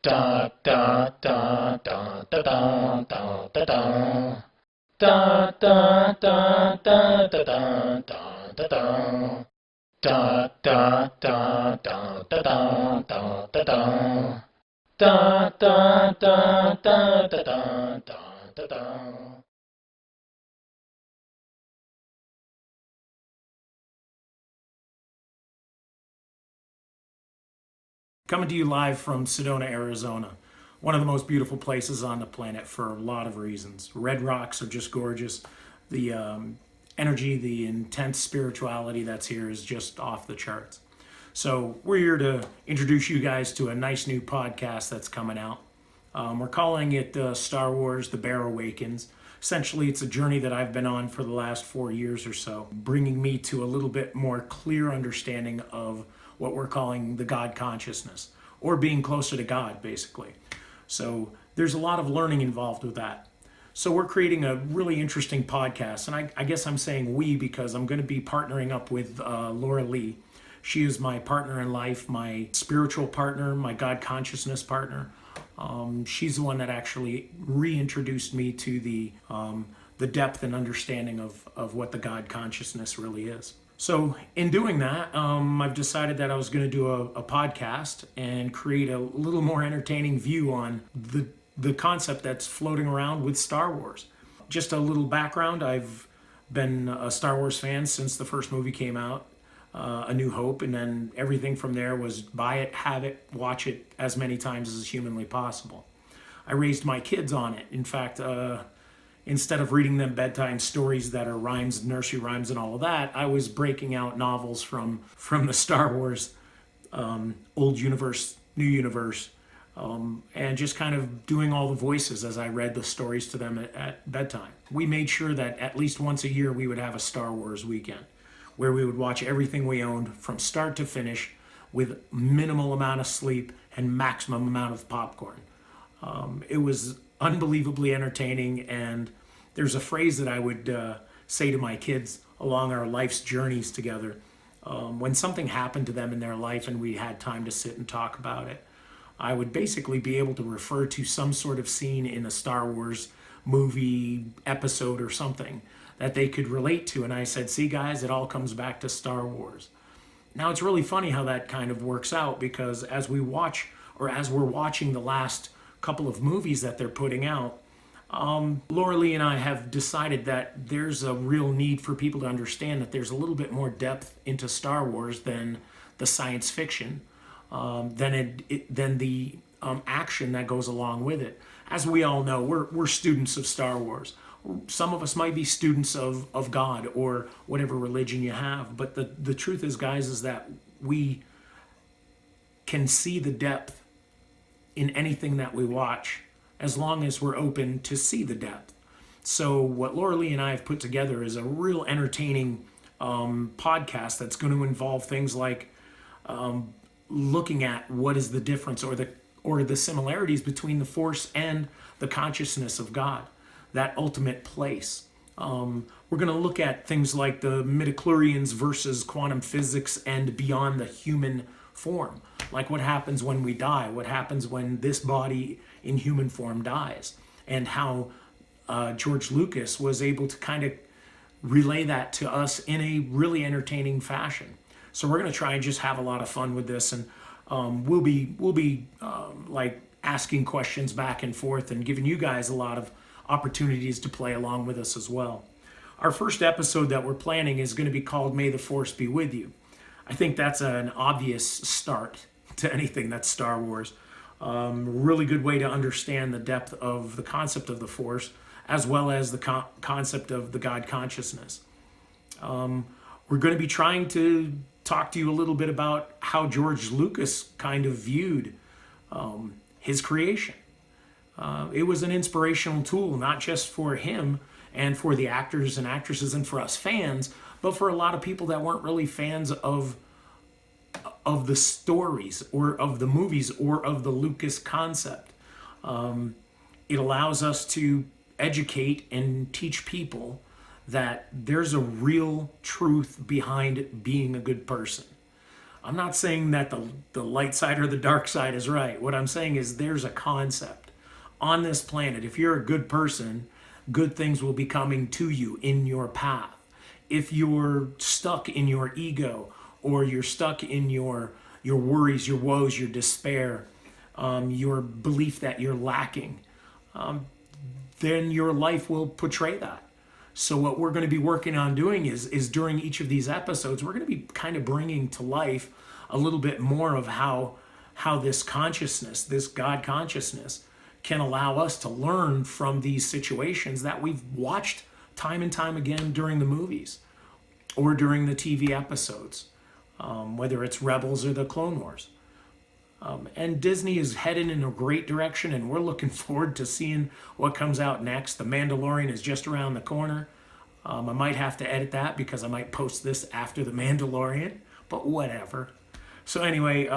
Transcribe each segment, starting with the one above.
Da da da da da da da da da. Da da da da da da da da da. Da da da da da da da da da. Da da da da da da da da. Coming to you live from Sedona, Arizona. One of the most beautiful places on the planet for a lot of reasons. Red rocks are just gorgeous. The energy, the intense spirituality that's here is just off the charts. So we're here to introduce you guys to a nice new podcast that's coming out. We're calling it Star Wars: The Bear Awakens. Essentially, it's a journey that I've been on for the last 4 years or so, bringing me to a little bit more clear understanding of what we're calling the God consciousness, or being closer to God, basically. So there's a lot of learning involved with that. So we're creating a really interesting podcast, and I guess I'm saying we because I'm going to be partnering up with Laura Lee. She is my partner in life, my spiritual partner, my God consciousness partner. She's the one that actually reintroduced me to the depth and understanding of what the God consciousness really is. So in doing that, I've decided that I was going to do a podcast and create a little more entertaining view on the concept that's floating around with Star Wars. Just a little background, I've been a Star Wars fan since the first movie came out, A New Hope, and then everything from there was buy it, have it, watch it as many times as humanly possible. I raised my kids on it. In fact, instead of reading them bedtime stories that are rhymes, nursery rhymes, and all of that, I was breaking out novels from the Star Wars old universe, new universe, and just kind of doing all the voices as I read the stories to them at bedtime. We made sure that at least once a year we would have a Star Wars weekend where we would watch everything we owned from start to finish with minimal amount of sleep and maximum amount of popcorn. It was unbelievably entertaining, and there's a phrase that I would say to my kids along our life's journeys together. When something happened to them in their life and we had time to sit and talk about it, I would basically be able to refer to some sort of scene in a Star Wars movie, episode, or something that they could relate to. And I said, see guys, it all comes back to Star Wars. Now it's really funny how that kind of works out, because as we watch, or as we're watching the last couple of movies that they're putting out, Laura Lee and I have decided that there's a real need for people to understand that there's a little bit more depth into Star Wars than the science fiction, than the action that goes along with it. As we all know, we're students of Star Wars. Some of us might be students of God or whatever religion you have, but the truth is, guys, is that we can see the depth in anything that we watch as long as we're open to see the depth. So what Laura Lee and I have put together is a real entertaining podcast that's going to involve things like looking at what is the difference or the similarities between the Force and the consciousness of God, that ultimate place. We're going to look at things like the midichlorians versus quantum physics and beyond the human form. Like what happens when we die, what happens when this body in human form dies, and how George Lucas was able to kind of relay that to us in a really entertaining fashion. So we're going to try and just have a lot of fun with this, and we'll be like asking questions back and forth and giving you guys a lot of opportunities to play along with us as well. Our first episode that we're planning is going to be called May the Force Be With You. I think that's an obvious start to anything that's Star Wars. Really good way to understand the depth of the concept of the Force, as well as the concept of the God consciousness. We're going to be trying to talk to you a little bit about how George Lucas kind of viewed his creation. It was an inspirational tool, not just for him and for the actors and actresses and for us fans, but for a lot of people that weren't really fans of the stories or of the movies or of the Lucas concept. It allows us to educate and teach people that there's a real truth behind being a good person. I'm not saying that the light side or the dark side is right. What I'm saying is there's a concept on this planet. If you're a good person, good things will be coming to you in your path. If you're stuck in your ego, or you're stuck in your worries, your woes, your despair, your belief that you're lacking, then your life will portray that. So what we're going to be working on doing is during each of these episodes, we're going to be kind of bringing to life a little bit more of how this consciousness, this God consciousness, can allow us to learn from these situations that we've watched time and time again during the movies or during the TV episodes, whether it's Rebels or the Clone Wars. And Disney is heading in a great direction, and we're looking forward to seeing what comes out next. The Mandalorian is just around the corner. I might have to edit that because I might post this after The Mandalorian, but whatever. So anyway,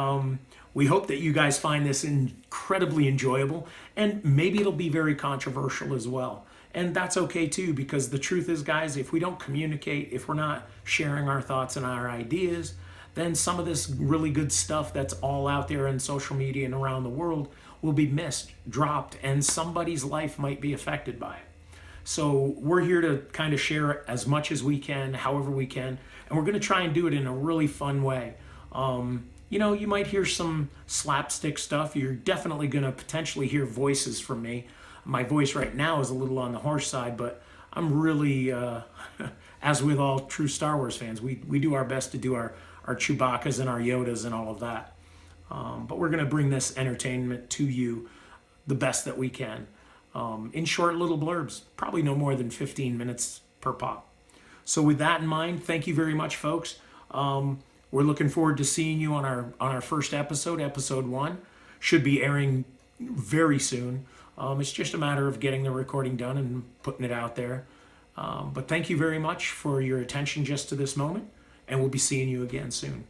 we hope that you guys find this incredibly enjoyable, and maybe it'll be very controversial as well. And that's okay too, because the truth is, guys, if we don't communicate, if we're not sharing our thoughts and our ideas, then some of this really good stuff that's all out there in social media and around the world will be missed, dropped, and somebody's life might be affected by it. So we're here to kind of share as much as we can, however we can, and we're going to try and do it in a really fun way. You might hear some slapstick stuff. You're definitely going to potentially hear voices from me. My voice right now is a little on the hoarse side, but I'm really, as with all true Star Wars fans, we do our best to do our Chewbacca's and our Yodas and all of that. But we're going to bring this entertainment to you the best that we can in short little blurbs, probably no more than 15 minutes per pop. So with that in mind, thank you very much, folks. We're looking forward to seeing you on our first episode. Episode 1 should be airing very soon. It's just a matter of getting the recording done and putting it out there. But thank you very much for your attention just to this moment, and we'll be seeing you again soon.